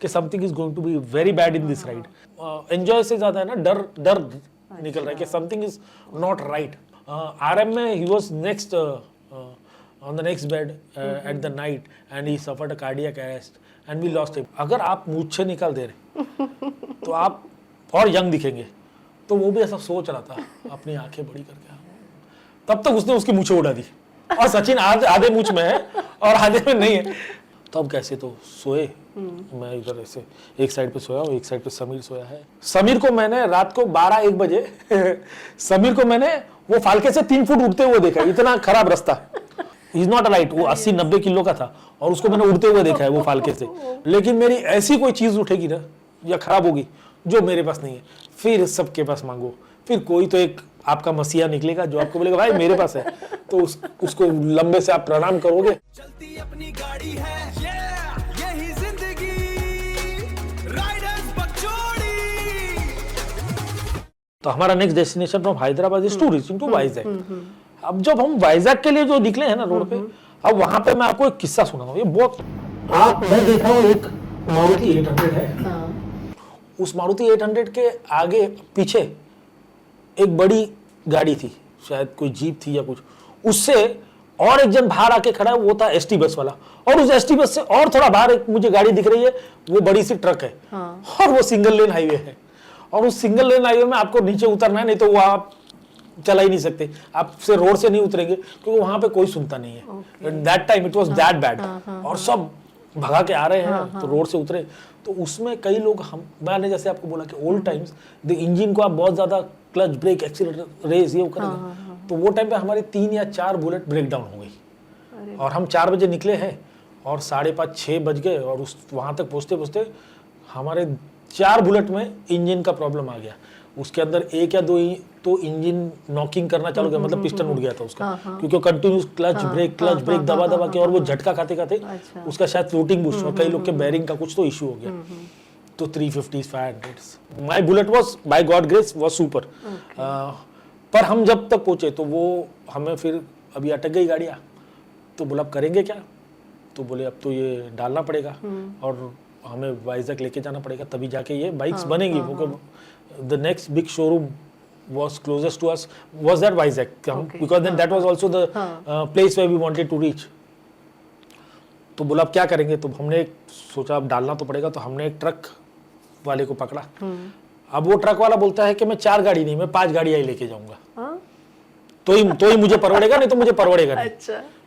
कि something is going to be very bad in this ride. Enjoy से ज्यादा है ना डर डर निकल रहा है कि something is not right. RM में he was next on the next bed at the night and he suffered a cardiac arrest and we lost him। अगर आप मूंछें निकाल दे रहे तो आप और यंग दिखेंगे। तो वो भी ऐसा सोच रहा था अपनी आंखें बड़ी करके, तब तक उसने उसकी मूंछें उड़ा दी। और सचिन आधे मूंछ में है और आधे में नहीं है। तब कैसे तो सोए, मैं इधर ऐसे एक साइड पे सोया हूँ, एक साइड पे समीर सोया है। समीर को मैंने रात को 12-1 बजे समीर को मैंने वो फालके से 3 फुट उड़ते हुए देखा। इतना खराब रास्ता, इज नॉट लाइट, वो 80-90 किलो का था और उसको मैंने उड़ते हुए देखा है वो फालके से। लेकिन मेरी ऐसी कोई चीज उठेगी ना या खराब होगी जो मेरे पास नहीं है, फिर सबके पास मांगो, फिर कोई तो एक आपका मसीहा निकलेगा जो आपको बोलेगा भाई मेरे पास है, तो उसको लंबे से आप प्रणाम करोगे। चलती अपनी गाड़ी है, यही जिंदगी, राइडर्स बकचोदी। तो हमारा next destination from Hyderabad is to reaching to Vizag. अब जब हम वाइजैक के लिए जो निकले हैं ना रोड पे, अब वहां पे मैं आपको एक किस्सा सुनाऊंगा। ये बहुत मैं देखा हूँ, एक मारुति 800 है। उस मारुति 800 के आगे पीछे एक बड़ी गाड़ी थी, शायद कोई जीप थी या कुछ, उससे और एक जन बाहर आके खड़ा है, वो था एसटी बस वाला। और उस एसटी बस से और थोड़ा बाहर एक मुझे गाड़ी दिख रही है, वो बड़ी सी ट्रक है। और वो सिंगल लेन हाईवे है, और उस सिंगल लेन हाईवे में आपको नीचे उतरना है, नहीं तो वो आप चला ही नहीं सकते, आपसे रोड से नहीं उतरेंगे क्योंकि वहां पे कोई सुनता नहीं है। That time it was that bad. और सब भगा के आ रहे हैं तो रोड से उतरे। तो उसमें कई लोग, मैंने जैसे आपको बोला कि ओल्ड टाइम्स द इंजन को आप बहुत ज्यादा क्लच ब्रेक एक्सीलरेटर रेस ये करेंगे, तो वो टाइम पे हमारी 3 या 4 बुलेट ब्रेक डाउन हो गई। और हम 4 बजे निकले हैं और 5:30-6 बज गए, और उस वहां तक पहुंचते पहुंचते हमारे 4 बुलेट में इंजन का प्रॉब्लम आ गया। उसके अंदर 1 या 2 तो इंजन नॉकिंग करना चालू किया, मतलब पिस्टन उड़ गया था उसका, क्योंकि कंटिन्यूस क्लच ब्रेक दबा के, और वो झटका खाते खाते उसका शायद फ्लोटिंग बुश और कई लोग के बेरिंग का कुछ तो इशू हो गया। तो 350s 500s my bullet was by God grace was super. पर हम जब तक पहुंचे तो वो हमें फिर अभी अटक गई गाड़ियाँ, तो बोला अब करेंगे क्या, तो बोले अब तो ये डालना पड़ेगा और हमें वाइजैक लेके जाना पड़ेगा, तभी जाके ये बाइक्स बनेंगी। The next big showroom was closest to us was that Vizag, because then that was also the place where we wanted to reach। तो बोला अब क्या करेंगे, तो हमने सोचा अब डालना तो पड़ेगा, तो हमने एक ट्रक वाले को पकड़ा। अब वो ट्रक वाला बोलता है कि मैं 4 गाड़ी नहीं, मैं 5 गाड़ियां ही लेके जाऊंगा, तो ही मुझे परवड़ेगा, नहीं तो मुझे परवड़ेगा नहीं।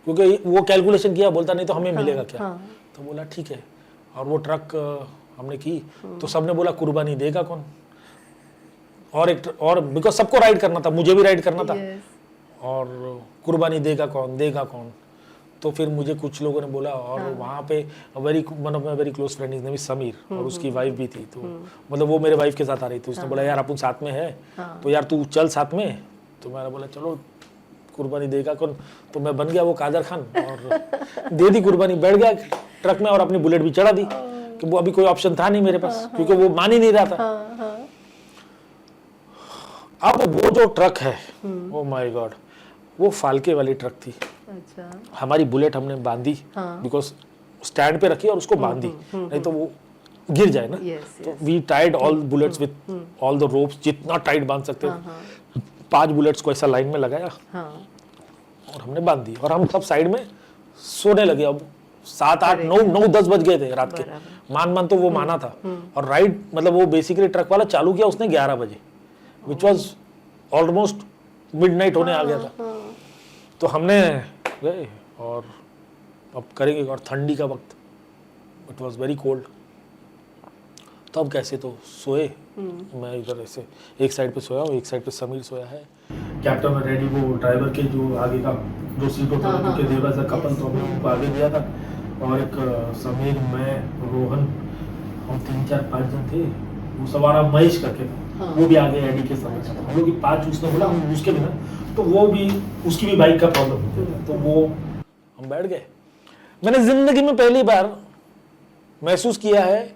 क्योंकि वो कैलकुलेशन किया, बोलता नहीं तो हमें मिलेगा क्या। तो बोला ठीक है, और वो ट्रक हमने की। तो सबने बोला कुर्बानी देगा कौन, और बिकॉज सबको राइड करना था, मुझे भी राइड करना था, और कुर्बानी देगा कौन। तो फिर मुझे कुछ लोगों ने बोला, और वहाँ पे one of my very close friend, is Sameer, और उसकी वाइफ भी थी, तो मतलब वो मेरे वाइफ के साथ आ रही थी। उसने बोला यार अपन साथ में है, तो यार तू चल साथ में। तो मैंने बोला चलो कुर्बानी देगा कौन, तो मैं बन गया वो कादर खान और दे दी कुर्बानी, बैठ गया ट्रक में और अपनी बुलेट भी चढ़ा दी, कि वो अभी कोई ऑप्शन था नहीं मेरे पास, क्योंकि वो मान ही नहीं रहा था। अब वो जो ट्रक है, ओ माय गॉड, वो फालके वाली ट्रक थी। अच्छा। हमारी बुलेट हमने बांधी, बिकॉज स्टैंड पे रखी और उसको बांधी, नहीं तो वो गिर जाए ना। तो we tied all bullets with all the ropes, जितना टाइट बांध सकते थे। 5 बुलेट्स को ऐसा लाइन में लगाया और हमने बांध दी, और हम सब साइड में सोने लगे। अब 7, 8, 9, 10 बज गए थे रात के। मान तो वो माना था, और राइड मतलब वो बेसिकली ट्रक वाला चालू किया उसने 11 बजे, विच वॉज ऑलमोस्ट मिडनाइट होने आ गया था। तो हमने गए और अब करेंगे, और ठंडी का वक्त, इट वॉज वेरी कोल्ड। तब कैसे तो सोए, मैं इधर ऐसे एक साइड पे सोया हूँ, एक साइड पे समीर सोया है। कैप्टन और रेडी, वो ड्राइवर के जो आगे का जो सीट होता है, क्योंकि देवर से कपल, तो हमने उनको आगे दिया था। और एक समीर, मैं, रोहन, हम 3, 4, 5 जन थे। वो सवारा महेश करके था, वो भी आगे एडी के साथ था। हम लोग 5, उसने बोला हम उसके बिना, तो वो भी, उसकी भी बाइक का प्रॉब्लम होता था, तो वो हम बैठ गए। मैंने जिंदगी में पहली बार महसूस किया है,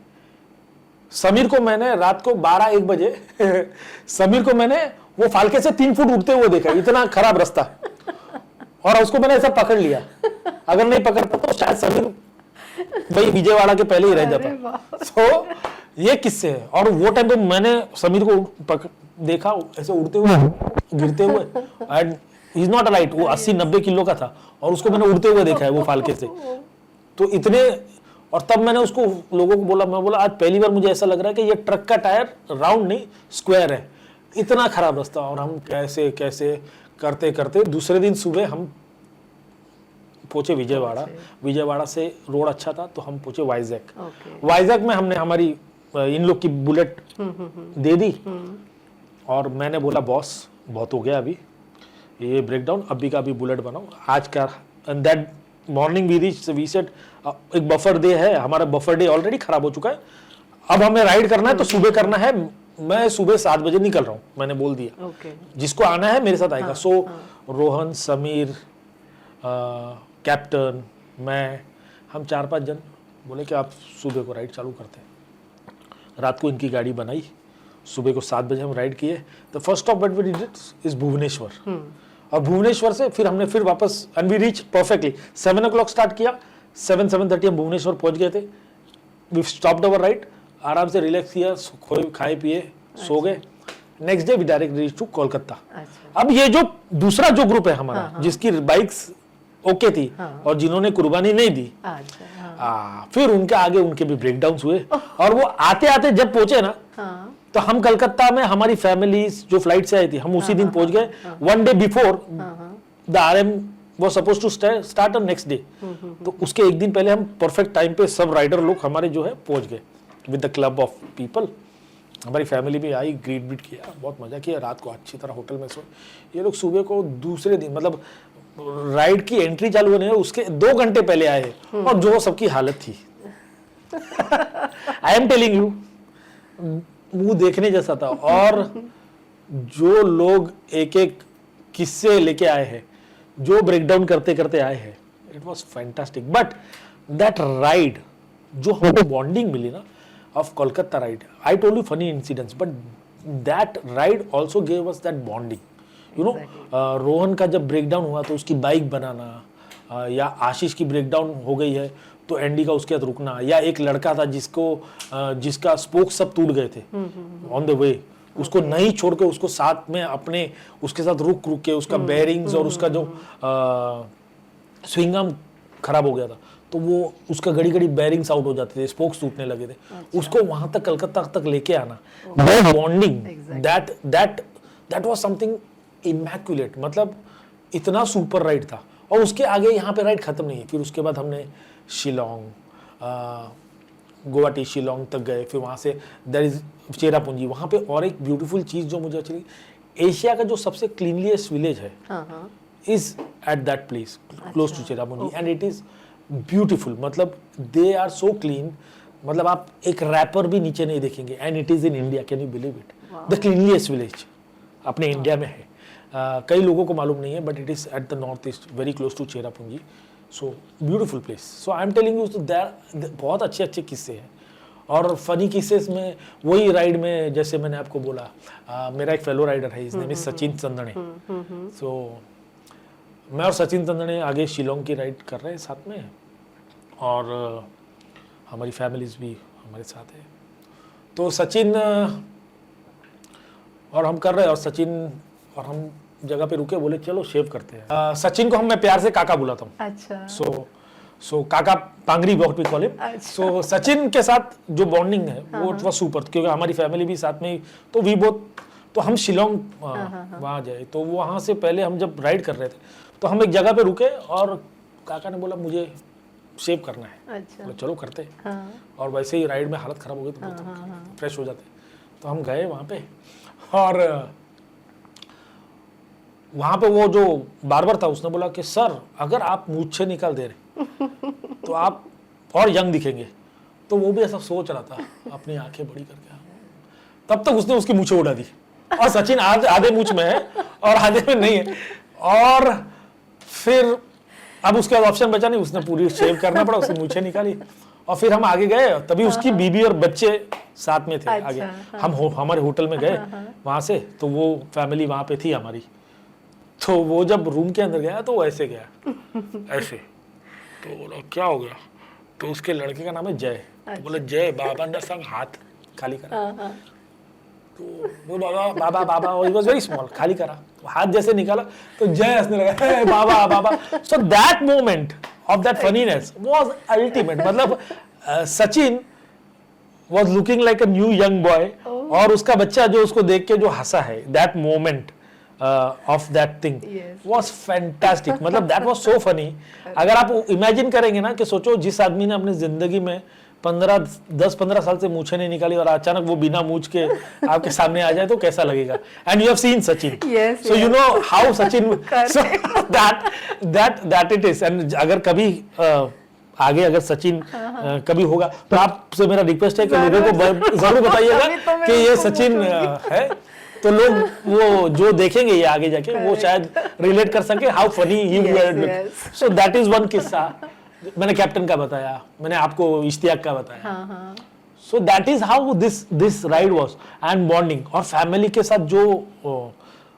समीर को मैंने रात को 12-1 बजे समीर को मैंने वो फालके से 3 फुट उठते हुए देखा, इतना खराब रास्ता, और उसको मैंने ऐसा पकड़ लिया। अगर नहीं पकड़ता तो शायद समीर वही विजयवाड़ा के पहले ही रह अरे जाता। वाह। सो ये किस्से है। और वो टाइम पे मैंने समीर को देखा ऐसे उड़ते हुए, गिरते हुए, and he is not a light, वो 80-90 किलो का था और उसको मैंने उड़ते हुए देखा है वो फालके से। तो इतने, और तब मैंने उसको लोगों को बोला, मैं बोला आज पहली बार मुझे ऐसा लग रहा है कि ये ट्रक का टायर राउंड नहीं स्क्वायर है, इतना खराब रास्ता। और हम कैसे कैसे करते करते दूसरे दिन सुबह हम पहुंचे विजयवाड़ा। विजयवाड़ा से रोड अच्छा था तो हम पहुंचे वाइजैक। वाइजैक में हमने हमारी इन लोग की बुलेट दे दी और मैंने बोला बॉस बहुत हो गया अभी ये ब्रेकडाउन, अभी का अभी बुलेट बनाओ आज का। And that morning we said एक बफर डे है, हमारा बफर डे ऑलरेडी खराब हो चुका है, अब हमें राइड करना है तो सुबह करना है। मैं सुबह 7 बजे निकल रहा हूँ, मैंने बोल दिया जिसको आना है मेरे साथ आएगा। सो रोहन, समीर, कैप्टन, मैं, हम 4-5 जन बोले कि आप सुबह को राइड चालू करते हैं। रात को इनकी गाड़ी बनाई, सुबह को 7 बजे हम राइड किए। The first stop that we did is Bhubaneswar. और भुवनेश्वर से फिर हमने फिर वापस, and we reach perfectly 7 o'clock start किया, 7-7:30 हम भुवनेश्वर पहुंच गए थे। वी स्टॉप्ड अवर राइड, आराम से रिलैक्स किया, खाए पिए, सो गए। Next day we direct reach to Kolkata. अब ये जो दूसरा जो ग्रुप है हमारा, जिसकी बाइक्स ओके थी और जिन्होंने कुर्बानी नहीं दी, फिर उनके आगे उनके भी ब्रेकडाउन हुए। और वो आते आते जब पहुंचे ना, तो हम कलकत्ता में हमारी फैमिली जो फ्लाइट से आई थी, हम उसी दिन पहुंच गए। 1 day before the RM was supposed to start on next day। तो उसके एक दिन पहले हम परफेक्ट टाइम पे सब राइडर लोग हमारे जो है पहुंच गए with the club of people. हमारी फैमिली भी आई, ग्रीट बीट किया, बहुत मजा किया, रात को अच्छी तरह होटल में सोए। ये लोग सुबह को दूसरे दिन, मतलब राइड की एंट्री चालू होने उसके 2 घंटे पहले आए और जो सबकी हालत थी आई एम टेलिंग यू, मुंह देखने जैसा था। और जो लोग एक एक किस्से लेके आए हैं, जो ब्रेकडाउन करते करते आए हैं, it was fantastic. But that ride जो हमको बॉन्डिंग मिली ना of Kolkata ride, I told you funny incidents, but that ride also gave us that bonding. You know, Rohan का जब ब्रेकडाउन हुआ तो उसकी बाइक बनाना, या आशीष की ब्रेकडाउन हो गई है तो एंडी का उसके साथ रुकना, या एक लड़का था जिसका स्पोक सब टूट गए थे ऑन द वे, उसको नहीं छोड़ के उसको साथ में अपने उसके साथ रुक के उसका बेयरिंग्स और उसका जो स्विंग आर्म खराब हो गया था, तो वो उसका घड़ी बेयरिंग्स आउट हो जाते थे, स्पोक्स टूटने लगे थे। उसको वहां तक कलकत्ता तक लेके आना, bonding, that was something immaculate. मतलब इतना सुपर राइड था। और उसके आगे यहाँ पे राइड खत्म नहीं है। फिर उसके बाद हमने शिलोंग, गुवाहाटी, शिलोंग तक गए। फिर वहाँ से देयर इज चेरापूंजी, वहाँ पे और एक ब्यूटीफुल चीज़ जो मुझे अच्छी लगी, एशिया का जो सबसे क्लीनलीस्ट विलेज है is at that place close to Cherrapunji, and it is beautiful. मतलब दे आर सो क्लीन, मतलब आप एक रैपर भी नीचे नहीं देखेंगे, and it is in India, can you believe it? The cleanliest village अपने इंडिया में है। कई लोगों को मालूम नहीं है, but it is at the north east, very close to Cherrapunji. So beautiful place. So I am telling you, बहुत अच्छे अच्छे किस्से हैं। और फनी किस्सेस में वही राइड में, जैसे मैंने आपको बोला, मेरा एक फेलो राइडर है, इसने सचिन चंदने। सो मैं और सचिन चंदने आगे शिलोंग की राइड कर रहे हैं साथ में, और हमारी फैमिलीज भी हमारे साथ है। तो सचिन और हम कर रहे हैं, और सचिन और हम जगह पे रुके, बोले चलो शेव करते हैं। सचिन को मैं प्यार से काका बुलाता हूँ। अच्छा। सो काका पांगरी बहुत भी कॉल हिम। सो सचिन के साथ जो बॉन्डिंग है वो वाज सुपर, क्योंकि हमारी फैमिली भी साथ में, तो वी बोथ, तो हम शिलोंग वहाँ गए। तो वहाँ से पहले हम जब राइड कर रहे थे तो हम एक जगह पे रुके, और काका ने बोला मुझे शेव करना है। अच्छा। चलो करते हैं। और वैसे ही राइड में हालत खराब हो गई तो फ्रेश हो जाते, तो हम गए वहाँ पे। और वहाँ पे वो जो बार्बर था उसने बोला कि सर अगर आप मूंछें निकाल दे रहे तो आप और यंग दिखेंगे। तो वो भी ऐसा सोच रहा था, अपनी आंखें बड़ी करके। तब तक उसने उसकी मूंछें उड़ा दी, और सचिन आधे मूंछ में है और आधे में नहीं है। और फिर अब उसके बाद ऑप्शन बचा नहीं, उसने पूरी शेव करना पड़ा, उसने मूंछें निकाली। और फिर हम आगे गए, तभी उसकी बीबी और बच्चे साथ में थे। आगे हम हमारे होटल में गए वहां से, तो वो फैमिली वहां पे थी हमारी। तो वो जब रूम के अंदर गया तो वो ऐसे गया, ऐसे। तो बोला क्या हो गया? तो उसके लड़के का नाम है जय। तो बोले जय बाबा ने संग हाथ खाली करा। तो वो बाबा बाबा बाबा ही वाज वेरी स्मॉल, खाली करा तो हाथ जैसे निकाला तो जय हंसने लगा, हे बाबा बाबा। So that moment of that funniness was ultimate. मतलब Sachin was looking like a new young boy और उसका बच्चा जो उसको देख के जो हंसा है, that moment of that thing was fantastic। मतलब that was so funny। अगर आप इमेजिन करेंगे ना कि सोचो जिस आदमी ने अपनी जिंदगी में 10-15 साल से मूछें नहीं निकाली और अचानक वो बिना मूछ के आपके सामने आ जाए तो कैसा लगेगा। And you have seen Sachin, so you know how Sachin, so that it is. And अगर कभी आगे अगर सचिन कभी होगा तो आपसे मेरा रिक्वेस्ट है कि लोगों को जरूर बताइएगा कि ये सचिन है, तो लोग वो जो देखेंगे ये आगे जाके वो शायद रिलेट कर सके how funny he were. So that is one किस्सा। मैंने कैप्टन का बताया, मैंने आपको इश्तियाक का बताया। सो that is how this ride was and bonding. और फैमिली के साथ जो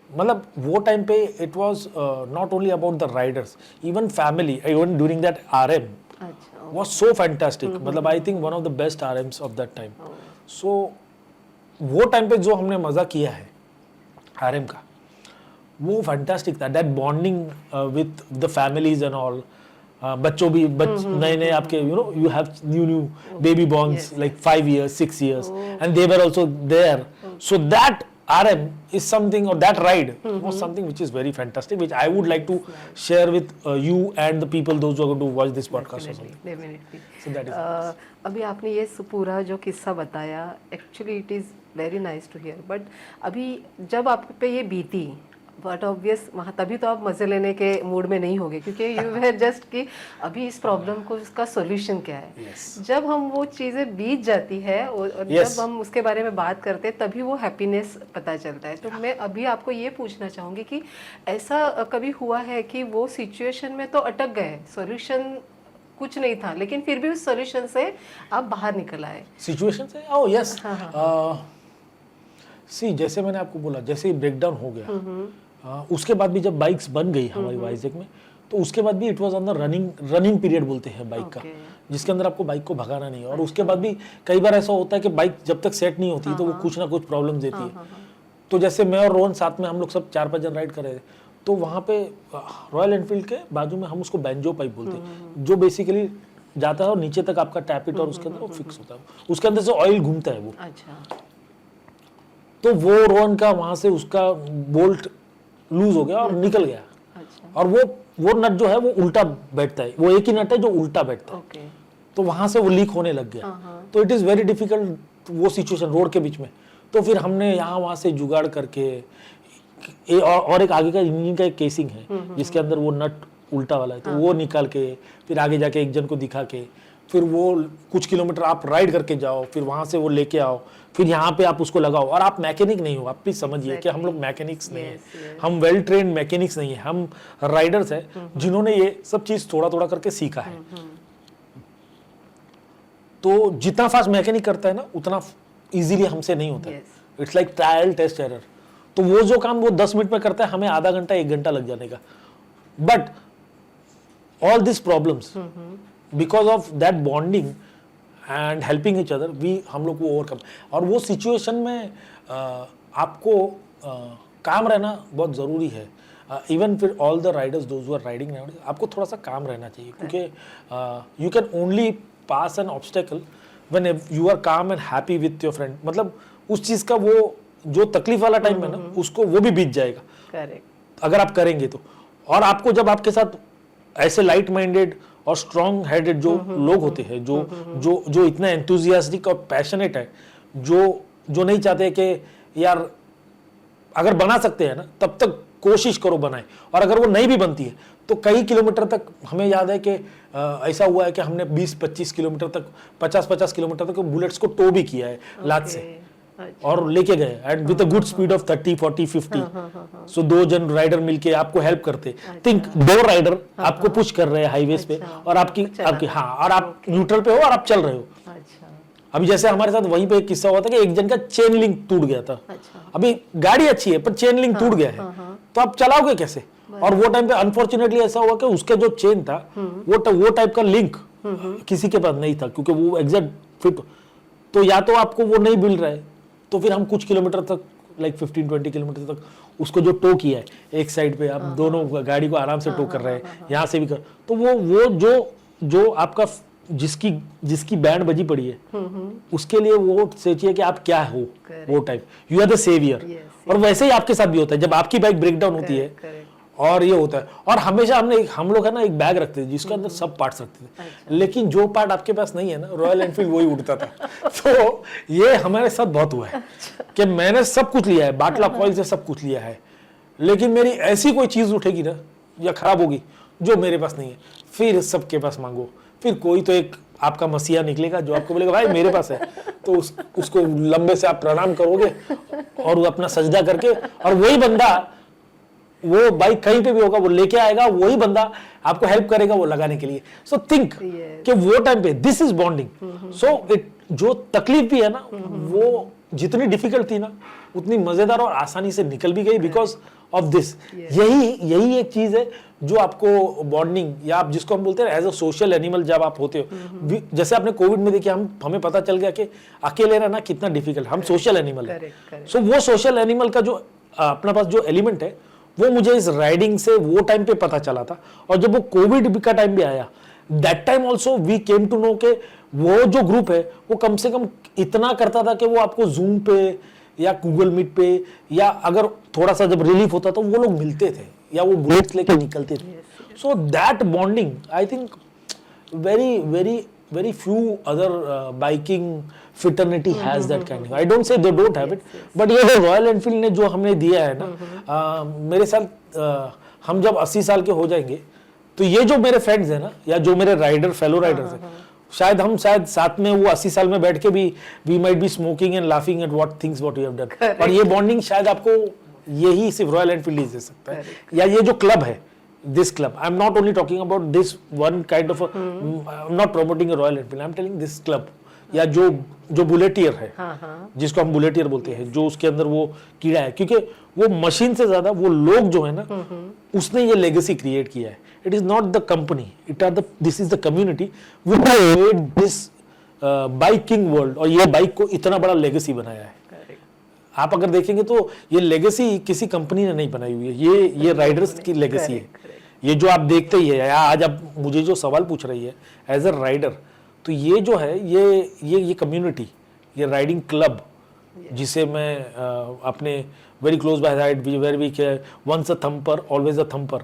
मतलब वो टाइम पे it was not only about the Riders, even family, even during that RM was so fantastic। मतलब I think one of the best RMs of that time। So वो time पे जो हमने मजा किया है RM का वो फैंटास्टिक था। That bonding with the families and all. बच्चों भी नए नए आपके you have new baby borns like 5 years 6 years and they were also there। So that RM is something, or that ride was something which is very fantastic, which I would like to share with you and the people, those who are going to watch this podcast or something। Definitely। So that is अभी आपने ये पूरा जो किस्सा बताया, actually it is very nice to hear. But अभी जब आप पे ये बीती, बट ऑब्वियस वहाँ तभी तो आप मजे लेने के मूड में नहीं होगे, क्योंकि यू वेर जस्ट कि अभी इस प्रॉब्लम को इसका सॉल्यूशन क्या है। जब हम वो चीज़ें बीत जाती है और जब हम उसके बारे में बात करते हैं तभी वो हैप्पीनेस पता चलता है। तो मैं अभी आपको ये पूछना चाहूँगी कि ऐसा कभी हुआ है कि वो सिचुएशन में तो अटक गए, सॉल्यूशन कुछ नहीं था, लेकिन फिर भी उस सॉल्यूशन से आप बाहर निकल आए सिचुएशन से? Oh yes. सी जैसे मैंने आपको बोला, जैसे ही ब्रेकडाउन हो गया उसके बाद भी जब बाइक्स बन गई हमारी वाइजैक में, तो उसके बाद भी इट वाज अंदर रनिंग पीरियड बोलते हैं बाइक का, जिसके अंदर आपको बाइक को भगाना नहीं है। और उसके बाद भी कई बार ऐसा होता है कि बाइक जब तक सेट नहीं होती तो वो कुछ ना कुछ प्रॉब्लम देती है। तो जैसे मैं और रोहन साथ में हम लोग सब 4-5 जन राइड कर रहे थे, तो वहाँ पे रॉयल एनफील्ड के बाजू में हम उसको बैंजो पाइप बोलते हैं, जो बेसिकली जाता है और नीचे तक आपका टैप इट और उसके अंदर वो फिक्स होता है, उसके अंदर से ऑयल घूमता है वो। तो वो रोहन का वहाँ से उसका बोल्ट लूज हो गया और निकल गया। और वो नट जो है वो उल्टा बैठता है, वो एक ही नट है जो उल्टा बैठता है। तो वहां से वो लीक होने लग गया। तो इट इज वेरी डिफिकल्ट वो सिचुएशन रोड के बीच में। तो फिर हमने यहाँ वहां से जुगाड़ करके और एक आगे का इंजन का एक केसिंग है जिसके अंदर वो नट उल्टा वाला है, तो वो निकाल के फिर आगे जाके एक जन को दिखा के फिर वो कुछ किलोमीटर आप राइड करके जाओ, फिर वहां से वो लेके आओ, फिर यहाँ पे आप उसको लगाओ। और आप मैकेनिक नहीं हो, आप प्लीज समझिए कि हम लोग मैकेनिक्स नहीं है, हम वेल ट्रेन्ड मैकेनिक्स नहीं है, हम राइडर्स है जिन्होंने ये सब चीज थोड़ा थोड़ा करके सीखा है। तो जितना फास्ट मैकेनिक करता है ना उतना इजीली हमसे नहीं होता है। It's like trial test error. तो वो जो काम वो 10 मिनट में करता है, हमें आधा घंटा 1 घंटा लग जाने का। But all this problems because of that bonding and helping each other हम लोग को ओवरकम। और वो सिचुएशन में आपको काम रहना बहुत ज़रूरी है। इवन फिर all the riders those who are riding, आपको थोड़ा सा काम रहना चाहिए, क्योंकि you can only pass an obstacle when you are calm and happy with your friend. मतलब उस चीज़ का वो जो तकलीफ वाला टाइम है ना उसको वो भी बीत जाएगा। करेक्ट। अगर आप करेंगे तो। और आपको जब आपके साथ ऐसे लाइट माइंडेड और स्ट्रॉन्ग हेडेड जो लोग होते हैं, जो इतना एंथुजियास्टिक और पैशनेट है, जो नहीं चाहते कि यार अगर बना सकते हैं ना तब तक कोशिश करो बनाए। और अगर वो नहीं भी बनती है तो कई किलोमीटर तक, हमें याद है कि ऐसा हुआ है कि हमने 20-25 किलोमीटर तक, 50-50 किलोमीटर तक बुलेट्स को टो भी किया है लात से और लेके गए and with a good speed of 30, 40, 50। सो 2 जन राइडर मिलके आपको हेल्प करते। थिंक 2 राइडर आपको पुश कर रहे हैं हाईवेज पे और आपकी हाँ, और आप न्यूट्रल पे हो और आप चल रहे हो। अभी जैसे हमारे साथ वहीं पे एक किस्सा हुआ था कि एक जन का चेन लिंक टूट गया था। अभी गाड़ी अच्छी है पर चेन लिंक टूट गया है, तो आप चलाओगे कैसे? और वो टाइम पे अनफॉर्चुनेटली ऐसा हुआ कि उसका जो चेन था वो टाइप का लिंक किसी के पास नहीं था, क्योंकि वो एग्जैक्ट फिट, तो या तो आपको वो नहीं मिल रहा है, तो फिर हम कुछ किलोमीटर तक, लाइक 15-20 किलोमीटर तक उसको जो टो किया है एक साइड पे, आप दोनों गाड़ी को आराम से टो कर रहे हैं, यहाँ से भी कर, तो वो जो आपका जिसकी बैंड बजी पड़ी है, उसके लिए वो सोचिए कि आप क्या हो, वो type, you are the saviour. और वैसे ही आपके साथ भी होता है जब आपकी बाइक ब्रेक डाउन होती है, और ये होता है। और हमेशा हम लोग है ना एक बैग रखते थे जिसके अंदर सब पार्ट्स रखते थे, लेकिन जो पार्ट आपके पास नहीं है ना, रॉयल एनफील्ड वही उड़ता था। तो ये हमारे साथ बहुत हुआ है कि मैंने सब कुछ लिया है, बाटला कॉइल से सब कुछ लिया है, लेकिन मेरी ऐसी कोई चीज उठेगी ना या खराब होगी जो मेरे पास नहीं है, फिर सबके पास मांगो, फिर कोई तो एक आपका मसीहा निकलेगा जो आपको बोलेगा भाई मेरे पास है, तो उसको लंबे से आप प्रणाम करोगे और वो अपना सजदा करके, और वही बंदा, वो बाइक कहीं पे भी होगा वो लेके आएगा, वही बंदा आपको हेल्प करेगा वो लगाने के लिए। सो थिंक कि वो टाइम पे this is bonding. So it जो तकलीफ भी है ना, वो जितनी डिफिकल्ट थी ना उतनी मजेदार और आसानी से निकल भी गई बिकॉज ऑफ दिस। यही एक चीज है जो आपको बॉन्डिंग, या आप जिसको हम बोलते हैं एज अ सोशल एनिमल जब आप होते हो, जैसे आपने कोविड में देखिए, हमें पता चल गया कि अकेले रहना कितना डिफिकल्ट, हम सोशल एनिमल है। सो वो सोशल एनिमल का जो अपना पास जो एलिमेंट है, वो मुझे इस राइडिंग से वो टाइम पे पता चला था। और जब वो कोविड का टाइम भी आया, that time also we came to know के वो जो ग्रुप है वो कम से कम इतना करता था कि वो आपको जूम पे या गूगल मीट पे, या अगर थोड़ा सा जब रिलीफ होता तो वो लोग मिलते थे या वो बुलेट्स लेके निकलते थे। So that bonding I think very few other biking fraternity has that kind of, I don't say they don't have it, but ये रॉयल एनफील्ड ने जो हमने दिया है ना, मेरे साथ हम जब 80 साल के हो जाएंगे तो ये जो मेरे फ्रेंड्स हैं ना, या जो मेरे राइडर फेलो राइडर्स हैं, शायद साथ में वो 80 साल में बैठ के भी we might be smoking and laughing at what things what we have done. और ये बॉन्डिंग शायद आपको यही सिर्फ रॉयल एनफील्ड ही दे सकता है, या ये जो क्लब है, this club, I'm not only talking about this one kind of a, I'm not promoting a Royal Enfield, I'm telling this club, या जो बुलेटियर है, जिसको हम बुलेटियर बोलते हैं, जो उसके अंदर वो कीड़ा है, क्योंकि वो मशीन से ज्यादा वो लोग जो है ना, उसने ये लेगेसी क्रिएट किया है। It is not the company, this is the community which made this biking world, और ये बाइक को इतना बड़ा लेगेसी बनाया है। आप अगर देखेंगे तो ये लेगेसी किसी कंपनी ने नहीं बनाई हुई है, ये राइडर्स की लेगेसी है। ये जो आप देखते ही है, आज आप मुझे जो सवाल पूछ रही है एज अ राइडर, तो ये जो है ये कम्युनिटी, ये राइडिंग क्लब, जिसे मैं अपने very close by side where we care, once a thumper always a thumper,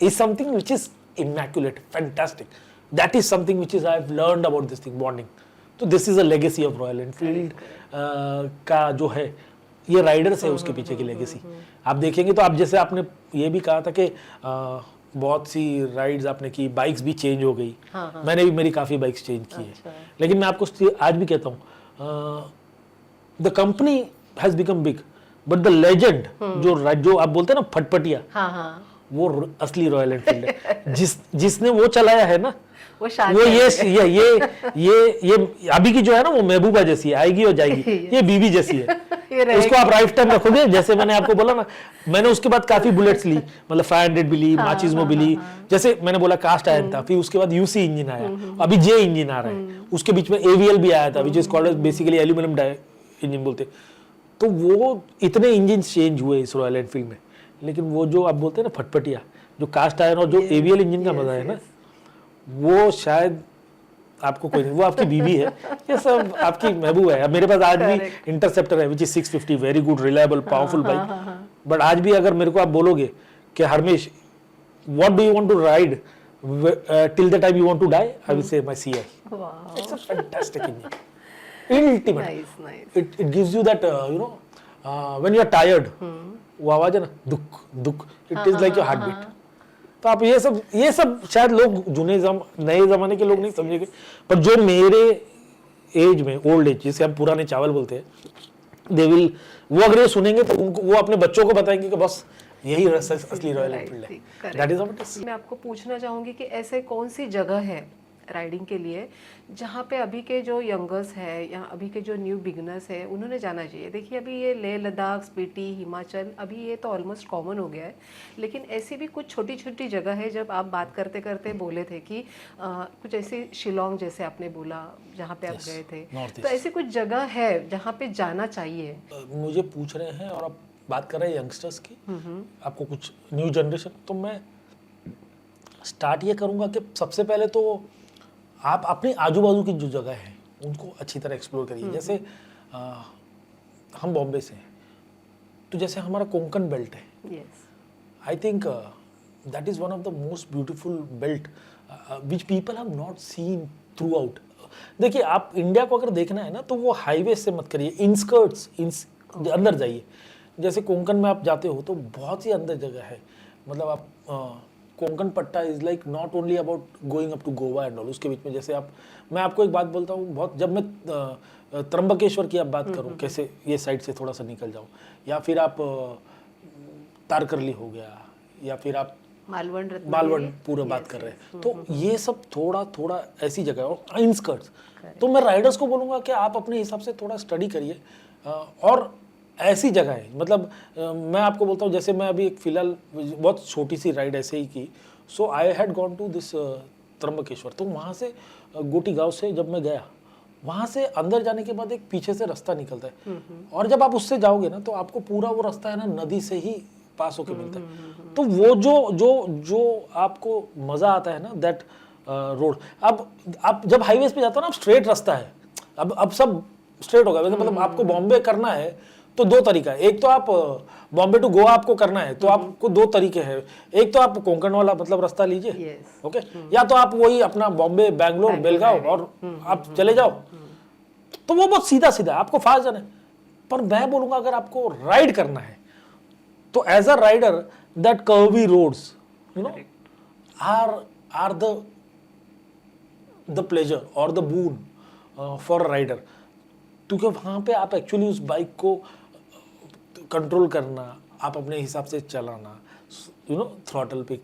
is something which is immaculate, fantastic. That is something which is I have learned about this thing, bonding. तो this is a legacy of Royal Enfield का जो है, ये Riders है उसके पीछे की legacy. आप देखेंगे तो आप जैसे आपने ये भी कहा था कि बहुत सी राइड्स आपने की, बाइक्स भी चेंज हो गई। मैंने भी मेरी काफ़ी बाइक्स चेंज की है, लेकिन मैं आपको आज भी कहता हूँ, the company has become big but the legend, जो आप बोलते हैं ना फटपटिया, वो असली रॉयल एनफील्ड है। जिसने वो चलाया है ना, वो ये अभी की जो है ना, वो महबूबा जैसी है, आएगी और जाएगी, ये बीबी जैसी है। उसको आप राइट टाइम रखोगे, जैसे मैंने आपको बोला ना, मैंने उसके बाद काफी बुलेट्स ली, मतलब 500 भी ली, माचिज्मो भी ली, जैसे मैंने बोला कास्ट आयरन था, फिर उसके बाद यूसी इंजन आया, अभी जे इंजन आ रहा है, उसके बीच में एवीएल भी आया था, which is called basically aluminium engine बोलते। तो वो इतने इंजन चेंज हुए इस रॉयल एनफील्ड में, लेकिन वो जो आप बोलते हैं ना फटफटिया, जो कास्ट आयरन और जो एवीएल इंजन का मजा है ना, वो शायद आपको कोई नहीं, वो आपकी बीवी है, ये सब आपकी महबूब है। अब मेरे पास आज भी इंटरसेप्टर है, which is 650, very good, reliable, powerful bike. But आज भी अगर मेरे को आप बोलोगे कि Harmesh what do you want to ride till the time you want to die, I will say my CI. It's a fantastic engine, ultimate. It gives you that you know when you are tired, वो आवाज है ना, दुख दुख, it is like your heart beat. तो आप ये सब शायद लोग नए जमाने के लोग नहीं समझेंगे, पर जो मेरे एज में, ओल्ड एज, जिसे हम पुराने चावल बोलते हैं, दे विल, वो अगर ये सुनेंगे तो उनको, वो अपने बच्चों को बताएंगे कि बस यही असली रॉयल एनफील्ड है। That is what it is. मैं आपको पूछना चाहूंगी कि ऐसे कौन सी जगह है राइडिंग के लिए जहाँ पे अभी के जो यंगर्स है या अभी के जो न्यू बिगनर्स है उन्होंने जाना चाहिए? देखिए अभी ये लेह लद्दाख, स्पीति, हिमाचल अभी ये तो ऑलमोस्ट कॉमन हो गया है, लेकिन ऐसी भी कुछ छोटी छोटी जगह है। जब आप बात करते करते बोले थे कि कुछ ऐसी शिलोंग जैसे आपने बोला जहाँ पे आप गए थे, तो ऐसी कुछ जगह है जहाँ पे जाना चाहिए? मुझे पूछ रहे हैं और आप बात कर रहे हैं यंगस्टर्स की, आपको कुछ न्यू जनरेशन, तो मैं स्टार्ट ये करूँगा कि सबसे पहले तो आप अपने आजू बाजू की जो जगह है उनको अच्छी तरह एक्सप्लोर करिए। जैसे हम बॉम्बे से हैं, तो जैसे हमारा कोंकण बेल्ट है, I think that is one of the most beautiful belt which people have not seen through out. देखिए आप इंडिया को अगर देखना है ना तो वो हाईवे से मत करिए, इनस्कर्ट्स अंदर जाइए। जैसे कोंकण में आप जाते हो तो बहुत ही अंदर जगह है, मतलब आप कोंकण पट्टा is like not only about going up to Goa and all. उसके बीच में जैसे आप, मैं आपको एक बात बोलता हूँ, बहुत जब मैं त्र्यंबकेश्वर की आप बात करूँ, कैसे ये साइड से थोड़ा सा निकल जाओ, या फिर आप तारकरली हो गया, या फिर आप मालवण पूरा बात कर रहे हैं, तो ये सब थोड़ा थोड़ा ऐसी जगह है। और इनस्कर्ट्स, तो मैं राइडर्स को बोलूँगा कि आप अपने हिसाब से थोड़ा स्टडी करिए और ऐसी जगह है। मतलब मैं आपको बोलता हूँ, जैसे मैं अभी एक फिलहाल बहुत छोटी सी राइड ऐसे ही की, so I had gone to this Trimbakeshwar. तो वहाँ से गोटी गांव से जब मैं गया, वहाँ से अंदर जाने के बाद एक पीछे से रास्ता निकलता है, और जब आप उससे जाओगे ना तो आपको पूरा वो रास्ता है ना नदी से ही पास होके मिलता है। तो वो जो आपको मज़ा आता है ना, दैट रोड। अब आप जब हाईवेज पे जाते हो ना, आप स्ट्रेट रास्ता है, अब सब स्ट्रेट होगा। मतलब आपको बॉम्बे करना है तो दो तरीका है, एक तो आप बॉम्बे टू गोवा आपको करना है तो आपको दो तरीके हैं, एक तो आप कोंकण वाला मतलब रास्ता लीजिए, ओके, या तो आप वही अपना बॉम्बे, बैंगलोर, बेलगांव और आप चले जाओ, तो वो बहुत सीधा सीधा आपको फास्ट जाना है। पर मैं बोलूंगा अगर आपको राइड करना है तो as a rider that curvy roads you know are the pleasure और the boon for a rider, क्योंकि वहाँ पे आप एक्चुअली उस बाइक को कंट्रोल करना, आप अपने हिसाब से चलाना, यू नो, थ्रॉटल पे,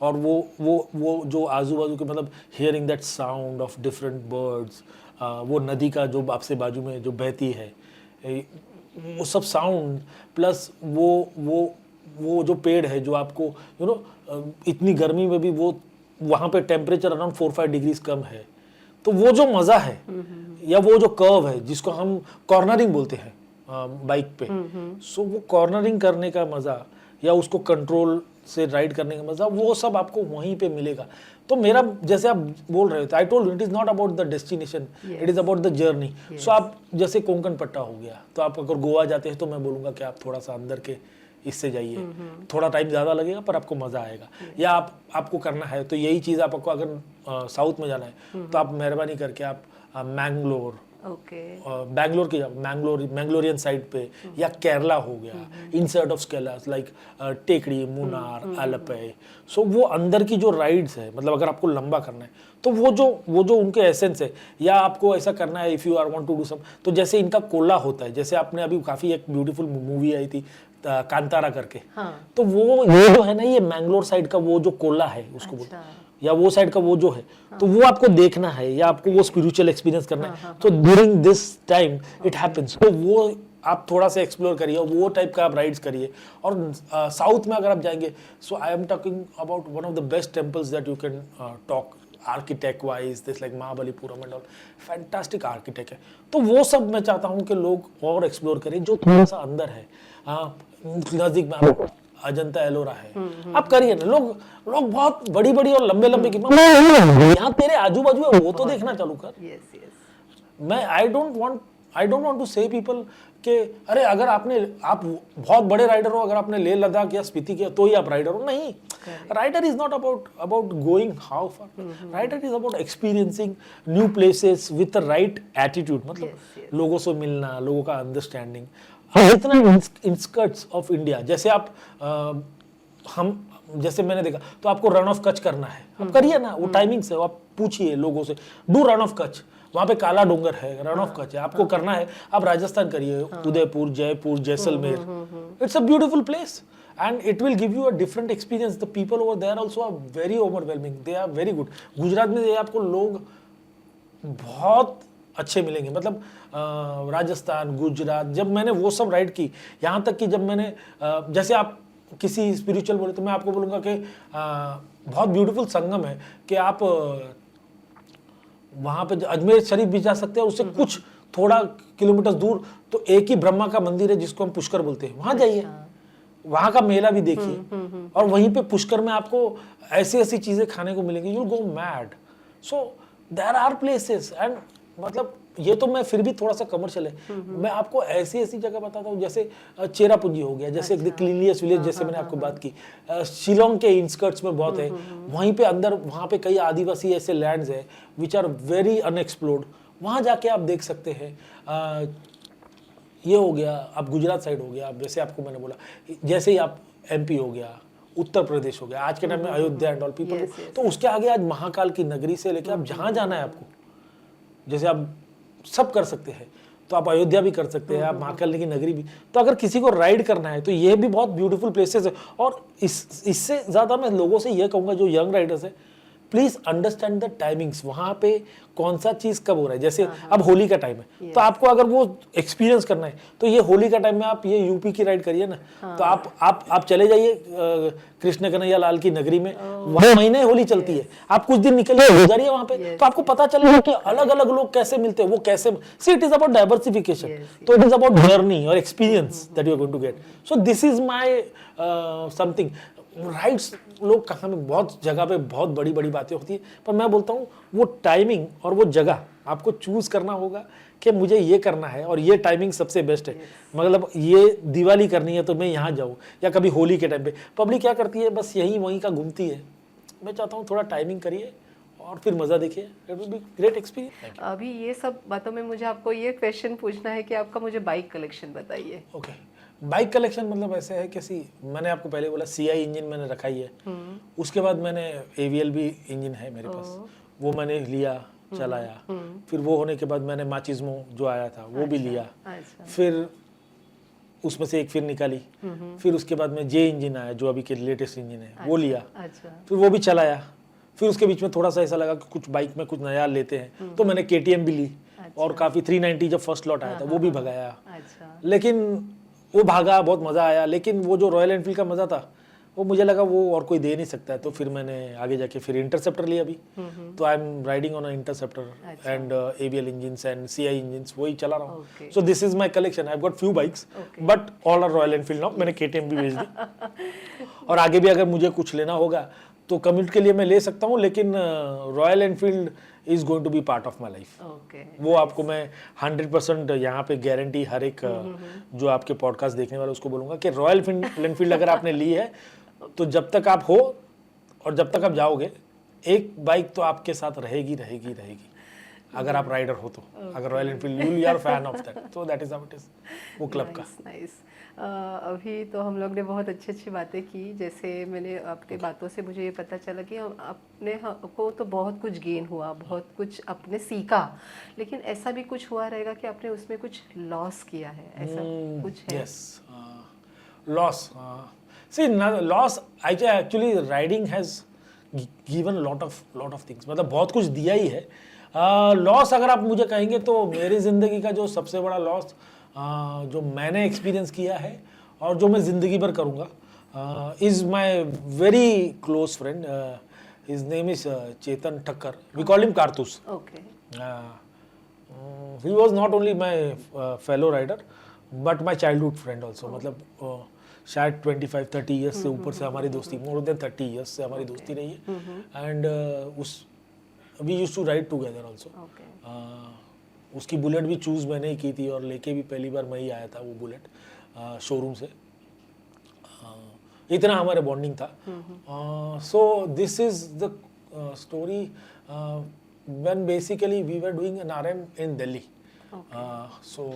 और वो जो आजू बाजू के, मतलब hearing that sound of different birds, वो नदी का जो आपसे बाजू में जो बहती है, वो सब साउंड, प्लस वो जो पेड़ है जो आपको यू नो इतनी गर्मी में भी वो वहाँ पे टेम्परेचर अराउंड 4-5 डिग्रीज कम है, तो वो जो मज़ा है, या वो जो कर्व है जिसको हम कॉर्नरिंग बोलते हैं बाइक पे, सो वो कॉर्नरिंग करने का मज़ा या उसको कंट्रोल से राइड करने का मज़ा, वो सब आपको वहीं पे मिलेगा। तो मेरा, जैसे आप बोल रहे थे, I told it is not about the destination, it is about the journey. So आप जैसे कोंकण पट्टा हो गया, तो आप अगर गोवा जाते हैं तो मैं बोलूँगा कि आप थोड़ा सा अंदर के इससे जाइए, थोड़ा टाइम ज़्यादा लगेगा पर आपको मज़ा आएगा। या आपको करना है तो यही चीज़ आपको अगर साउथ में जाना है तो आप मेहरबानी करके आप मैंगलोर, बैंगलोर की मैंगलोरियन साइड पे, या केरला हो गया, इनसाइड ऑफ केरला लाइक टेकड़ी, मुन्नार, आलपे। सो वो अंदर की जो राइड्स है, मतलब अगर आपको लंबा करना है तो वो जो उनके एसेंस है, या आपको ऐसा करना है if you are want to do some, तो जैसे इनका कोला होता है, जैसे आपने अभी काफ़ी एक ब्यूटीफुल मूवी आई थी कांतारा करके, तो वो जो है ना, ये मैंगलोर साइड का वो जो कोला है उसको बोलते हैं, या वो साइड का वो जो है, तो वो आपको देखना है या आपको वो स्पिरिचुअल एक्सपीरियंस करना है। तो during this time it happens, तो वो आप थोड़ा सा एक्सप्लोर करिए, वो टाइप का आप राइड्स करिए। और साउथ में अगर आप जाएंगे, so I am talking about one of the best temples that you can talk architect wise, this like Mahabalipuram and all, fantastic architect है। तो वो सब मैं चाहता हूँ कि लोग और एक्सप्लोर करें जो थोड़ा सा अंदर है। नजदीक में अजंता एलोरा है, आप करिए ना। लोग बहुत बड़ी बड़ी और लंबे लंबे की, यहाँ तेरे आजू बाजू है वो तो देखना चालू कर। मैं आई डोंट वांट टू से पीपल कि अरे अगर आप बहुत बड़े राइडर हो, अगर आपने लेह लद्दाख या स्पीति किया तो ही आप राइडर हो। नहीं, rider is not about going how far, rider is about experiencing new places with the right attitude, मतलब लोगों से मिलना, लोगों का अंडरस्टैंडिंग। इतना इंस्कर्ट्स ऑफ इंडिया, जैसे आप जैसे मैंने देखा, तो आपको रन ऑफ कच्छ करना है, आप करिए ना, वो टाइमिंग से आप पूछिए लोगों से, डू रन ऑफ कच्छ, वहाँ पे काला डोंगर है, रन ऑफ कच्छ है, आपको करना है। आप राजस्थान करिए, Udaipur, Jaipur, Jaisalmer, it's a beautiful place. and it will give you a different experience. The people over there also are very overwhelming, they are very good. Gujarat में ये आपको लोग बहुत अच्छे मिलेंगे, मतलब राजस्थान, गुजरात, जब मैंने वो सब राइड की, यहाँ तक कि जब मैंने जैसे आप किसी स्पिरिचुअल बोले तो मैं आपको बोलूँगा कि बहुत ब्यूटीफुल संगम है कि आप वहाँ पे अजमेर शरीफ भी जा सकते हैं, उससे कुछ थोड़ा किलोमीटर दूर तो एक ही ब्रह्मा का मंदिर है जिसको हम पुष्कर बोलते हैं, वहाँ जाइए, वहाँ का मेला भी देखिए, और वहीं पे पुष्कर में आपको ऐसी ऐसी चीज़ें खाने को मिलेंगी, you will go mad. So there are places, and मतलब ये तो मैं फिर भी थोड़ा सा कमर्शियल है, मैं आपको ऐसी ऐसी जगह बताता हूँ, जैसे चेरापूंजी हो गया, जैसे द क्लीनलीस्ट विलेज, जैसे मैंने आपको बात की, शिलोंग के इनस्कर्ट्स में बहुत है, वहीं पे अंदर वहाँ पे कई आदिवासी ऐसे लैंड्स है विच आर वेरी अनएक्सप्लोर्ड, वहाँ जाके आप देख सकते हैं. ये हो गया, आप गुजरात साइड हो गया, जैसे आपको मैंने बोला, जैसे ही आप MP हो गया, उत्तर प्रदेश हो गया, आज के टाइम में अयोध्या एंड ऑल पीपल, तो उसके आगे आज महाकाल की नगरी से लेके आप जहाँ जाना है आपको, जैसे आप सब कर सकते हैं, तो आप अयोध्या भी कर सकते हैं, आप महाकाल की नगरी भी. तो अगर किसी को राइड करना है तो ये भी बहुत ब्यूटीफुल प्लेसेस है. और इससे ज़्यादा मैं लोगों से ये कहूँगा जो यंग राइडर्स है, प्लीज अंडरस्टैंड द टाइमिंग्स, वहाँ पे कौन सा चीज़ कब हो रहा है. जैसे अब होली का टाइम है, तो आपको अगर वो एक्सपीरियंस करना है तो ये होली का टाइम में आप ये यूपी की राइड करिए ना, तो आप चले जाइए कृष्ण कन्हैया लाल की नगरी में, वहाँ महीने होली चलती है, आप कुछ दिन निकल गुजारिए वहाँ पे, तो आपको पता चलेगा कि अलग अलग लोग कैसे मिलते हैं, वो कैसे. See it is about diversification, तो इट इज अबाउट जर्नी और experience that you are going to get. So this is my something. Rides लोग कहाँ में बहुत जगह पे बहुत बड़ी बड़ी बातें होती है, पर मैं बोलता हूँ वो टाइमिंग और वो जगह आपको चूज करना होगा कि मुझे ये करना है और ये टाइमिंग सबसे बेस्ट है. मतलब ये दिवाली करनी है तो मैं यहाँ जाऊँ, या कभी होली के टाइम पे पब्लिक क्या करती है, बस यहीं वहीं का घूमती है. मैं चाहता हूँ थोड़ा टाइमिंग करिए और फिर मज़ा देखिए, it will be great experience. अभी ये सब बातों में मुझे आपको ये क्वेश्चन पूछना है कि आपका मुझे बाइक कलेक्शन बताइए. ओके, बाइक कलेक्शन मतलब ऐसे है कि मैंने आपको पहले बोला CI इंजन मैंने रखा ही है, उसके बाद मैंने AVL भी इंजन है मेरे पास, वो मैंने लिया, चलाया, फिर वो होने के बाद मैंने माचिज्मो जो आया था वो भी लिया, फिर उसमें से एक फिर निकाली, फिर उसके बाद में J इंजन आया जो अभी के लेटेस्ट इंजन है, वो लिया, फिर वो भी चलाया, फिर उसके बीच में थोड़ा सा ऐसा लगा कि कुछ बाइक में कुछ नया लेते हैं, तो मैंने KTM भी ली, और काफ़ी 390 जब फर्स्ट लॉट आया था वो भी भगाया. लेकिन वो भागा, बहुत मज़ा आया, लेकिन वो जो रॉयल एनफील्ड का मज़ा था वो मुझे लगा वो और कोई दे नहीं सकता है, तो फिर मैंने आगे जाके फिर इंटरसेप्टर लिया अभी, तो I am riding on a Interceptor and AVL engines and CI engines, वही चला रहा हूँ. So this is my collection. I have got few bikes but all are Royal Enfield now. मैंने KTM भी बेच दी, और आगे भी अगर मुझे कुछ लेना होगा तो कम्यूट के लिए मैं ले सकता हूँ, लेकिन Royal Enfield is going to be part of my life. वो आपको मैं 100% यहाँ पे गारंटी हर एक जो आपके पॉडकास्ट देखने वाले उसको बोलूँगा कि रॉयल एनफील्ड अगर आपने ली है तो जब तक आप हो और जब तक आप जाओगे, एक बाइक तो आपके साथ रहेगी रहेगी रहेगी, अगर आप राइडर हो तो. अगर Royal Enfield you are fan of that, तो that is how it is, वो क्लब का. नाइस. अभी तो हम लोग ने बहुत अच्छी अच्छी बातें की, जैसे मैंने आपके बातों से मुझे ये पता चला कि अपने को तो बहुत कुछ गेन हुआ, बहुत कुछ आपने सीखा, लेकिन ऐसा भी कुछ हुआ रहेगा कि आपने उसमें कुछ लॉस किया है, ऐसा कुछ है? Yes, loss. See loss, actually riding has given lot of things, मतलब बहुत कुछ दिया ही है. लॉस अगर आप मुझे कहेंगे तो मेरी ज़िंदगी का जो सबसे बड़ा लॉस जो मैंने एक्सपीरियंस किया है और जो मैं ज़िंदगी भर करूँगा, is my very close friend, his name is Chetan Thakkar, we call him कारतूस. He was not only my fellow rider but my childhood friend also. मतलब शायद 25-30 ईयर्स से ऊपर से हमारी दोस्ती, मोर देन 30 ईयर्स से हमारी दोस्ती रही है. And we used to ride together also. उसकी बुलेट भी चूज़ मैंने ही की थी और लेके भी पहली बार मैं ही आया था वो बुलेट शोरूम से. इतना हमारे बॉन्डिंग था. So this is the story when basically we were doing an RM in Delhi. सो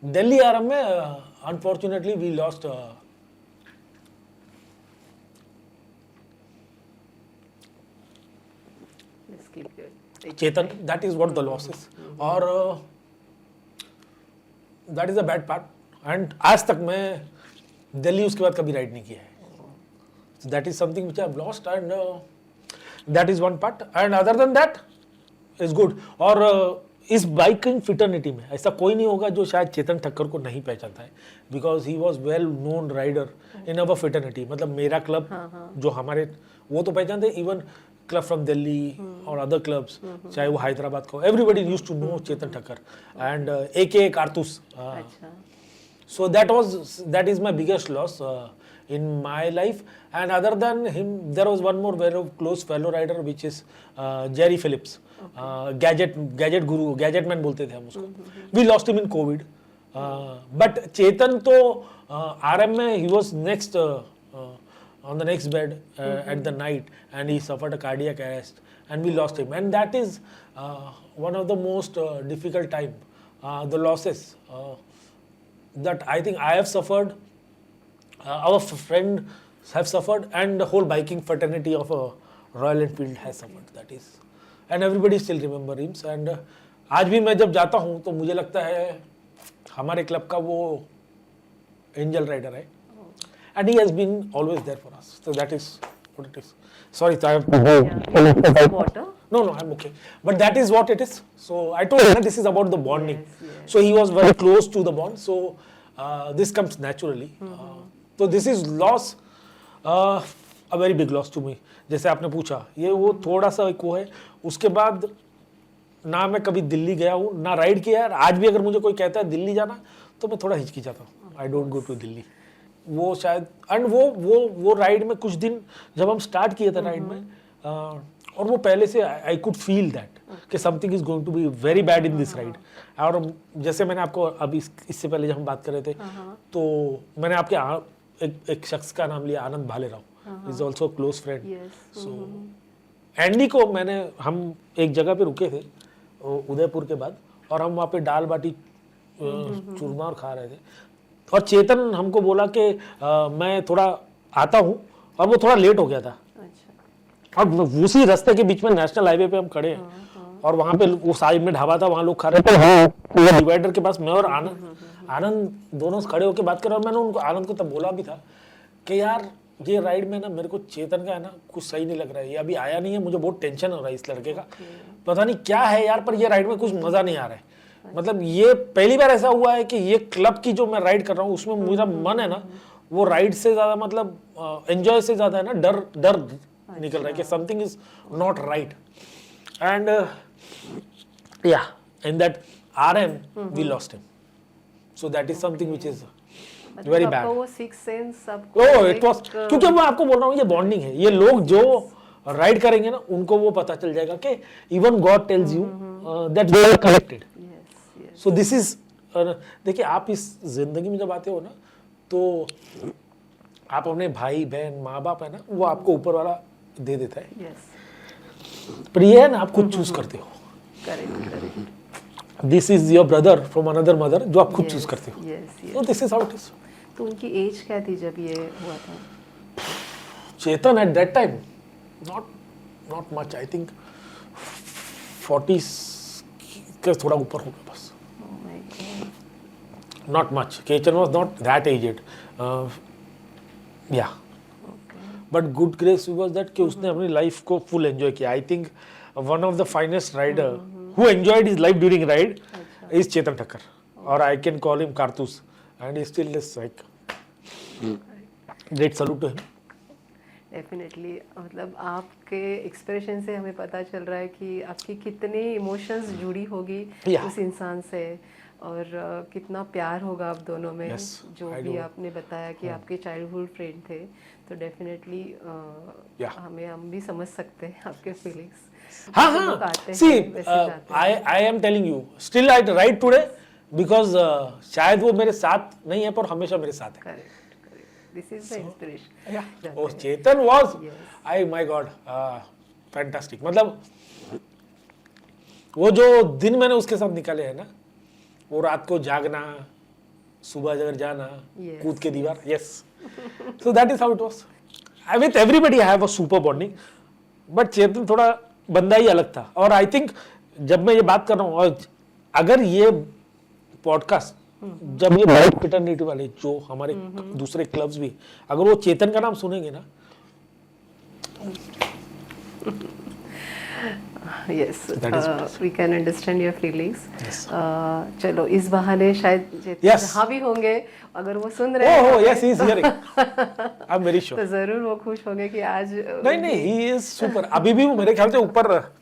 दिल्ली RM में unfortunately we lost Chetan, that is what the loss is, और that is a bad part. And आज तक मैं दिल्ली उसके बाद कभी राइड नहीं किया है. So that is something which I have lost, and that is one part. And other than that, is good. और इस बाइकिंग फिटर्निटी में ऐसा कोई नहीं होगा जो शायद चेतन ठक्कर को नहीं पहचानता है, because he was well known rider in our fraternity. मतलब मेरा क्लब जो हमारे वो तो पहचानते, इवन क्लब फ्रॉम दिल्ली और अदर क्लब्स, चाहे वो हैदराबाद का हो, everybody used to know Chetan Thakkar and AK Kartoos. So that is my biggest loss in my life. And other than him, there was one more very close fellow rider, which is Jerry Phillips, gadget guru, gadget man बोलते थे हम उसको. We lost him in COVID. But Chetan तो RM में he was next on the next bed at the night, and he suffered a cardiac arrest, and we lost him. And that is one of the most difficult time, the losses. That I think I have suffered, our friend have suffered, and the whole biking fraternity of Royal Enfield has suffered. That is, and everybody still remember him. And आज भी मैं जब जाता हूँ तो मुझे लगता है हमारे क्लब का वो एंजल राइडर है, and he has been always there for us. So that is what it is. Sorry, I have water. No, I'm okay. But that is what it is. So I told you that this is about the bonding. Yes. So he was very close to the bond. So this comes naturally. So this is loss, a very big loss to me. जैसे आपने पूछा, ये वो थोड़ा सा एक वो है. उसके बाद ना मैं कभी दिल्ली गया हूँ, ना राइड किया है. आज भी अगर मुझे कोई कहता है दिल्ली जाना, तो मैं थोड़ा हिचकी जाता हूँ. I don't go to Delhi. वो शायद एंड वो राइड में कुछ दिन जब हम स्टार्ट किए थे राइड में, और वो पहले से आई कुड फील दैट कि something is going to be very bad in this ride. और जैसे मैंने आपको अभी इससे पहले जब हम बात कर रहे थे, तो मैंने आपके एक शख्स का नाम लिया, Anand Bhalerao, is also close friend. So Andy को हम एक जगह पे रुके थे उदयपुर के बाद, और हम वहाँ पे दाल बाटी चूरमा और खा रहे थे, और चेतन हमको बोला कि मैं थोड़ा आता हूँ, और वो थोड़ा लेट हो गया था. और उसी रास्ते के बीच में नेशनल हाईवे पे हम खड़े हैं, और वहाँ पे वो साइड में ढाबा था, वहाँ लोग खा रहे थे. डिवाइडर के पास मैं और आनंद दोनों खड़े होकर बात कर रहे. और मैंने उनको आनंद को तब बोला भी था कि यार ये राइड में ना मेरे को चेतन का है ना कुछ सही नहीं लग रहा है, ये अभी आया नहीं है, मुझे बहुत टेंशन हो रहा है इस लड़के का, पता नहीं क्या है यार, पर ये राइड में कुछ मजा नहीं आ रहा है. मतलब ये पहली बार ऐसा हुआ है कि ये क्लब की जो मैं राइड कर रहा हूँ उसमें मेरा मन है ना, वो राइड से ज्यादा मतलब एंजॉय से ज्यादा है ना डर निकल रहा है कि something is not right. And या in that RM we lost him. So that is something which is very bad. वो सिक्स सेंस आपको इट वाज, क्योंकि मैं आपको बोल रहा हूँ ये बॉन्डिंग है. ये लोग जो राइड करेंगे ना उनको वो पता चल जाएगा कि even God tells you that we are connected. So this is, देखिए आप इस जिंदगी में जब आते हो ना, तो आप अपने भाई बहन माँ बाप है ना, वो आपको ऊपर वाला दे देता है. पर ये है ना, आप खुद चूज करते हो. This is your brother from another mother, जो आप खुद चूज करते हो. तो this is how it is. तो उनकी एज क्या थी जब ये हुआ था? Chetan at that time not much, I think 40s के थोड़ा ऊपर होगा बस. Not much. Chetan was not that aged. Yeah. But good grace was that कि उसने अपनी लाइफ को फुल एंजॉय किया. I think one of the finest rider who enjoyed his life during ride is Chetan Thakkar, और आई कैन कॉल हिम कारतूस, and he still is like great salute to him. Definitely. मतलब आपके expression से हमें पता चल रहा है कि आपकी कितनी इमोशंस जुड़ी होगी उस इंसान से, और कितना प्यार होगा आप दोनों में. जो भी आपने बताया कि आपके चाइल्डहुड फ्रेंड थे, तो डेफिनेटली हम भी समझ सकते हैं आपके फीलिंग्स. हाँ. See, I am telling you, still I ride today because शायद वो मेरे साथ नहीं है पर हमेशा मेरे साथ है. Correct. This is the inspiration. Oh, Chetan was, my God, fantastic. मतलब वो जो दिन मैंने उसके साथ निकाले हैं ना, वो रात को जागना, सुबह अगर जाना, कूद के दीवार. Yes. So that is how it was. With everybody I have a super bonding, but चेतन थोड़ा बंदा ही अलग था. और आई थिंक जब मैं ये बात कर रहा हूँ, और अगर ये पॉडकास्ट जब ये बाइक पिटर्निटी वाले जो हमारे दूसरे क्लब्स भी, अगर वो चेतन का नाम सुनेंगे ना, yes, That is we can understand your feelings. Yes. चलो इस बहाने शायद Yes. जहाँ भी होंगे अगर वो सुन रहे ओह हैं yes he is hearing, I am very sure. तो जरूर वो खुश होंगे कि आज नहीं नहीं, ही इज सुपर। अभी भी वो मेरे ख्याल से ऊपर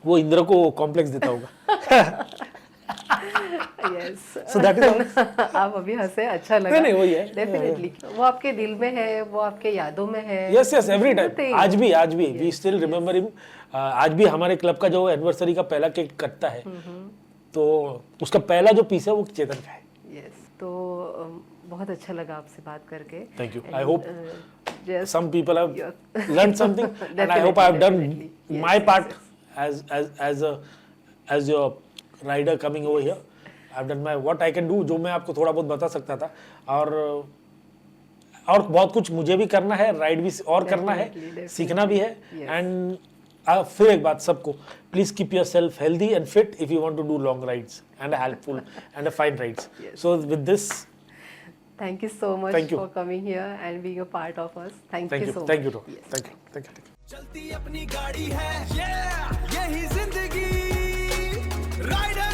वो इंद्र को कॉम्प्लेक्स देता होगा। यस So that is आप अभी हंसे, अच्छा लगा। नहीं, नहीं, वही है। डेफिनेटली वो आपके दिल में है, वो आपके यादों में है। Yes yes, every Good time. thing. आज भी वी स्टिल रिमेम्बर हिम। आज भी हमारे क्लब का जो एनिवर्सरी का पहला केक कटता है, तो उसका पहला जो पीस है वो चेतन का है। यस, तो बहुत अच्छा लगा आपसे बात करके। Thank you. I And, hope just some people have Yeah. learned something, and I hope I have done Definitely. Yes, my yes, part as your rider coming over here. I've done my what I can do, जो मैं आपको थोड़ा बहुत बता सकता था, और बहुत कुछ मुझे भी करना है, राइड भी और करना है, Definitely. सीखना भी है। Yes. एंड फिर एक बात सबको, please keep yourself healthy and fit if you want to do long rides and helpful and fine rides. Yes. So with this, thank you so much Thank you. for coming here and being a part of us. Thank thank you you so thank you much. Yes. Thank you. चलती अपनी गाड़ी है, यही जिंदगी, rider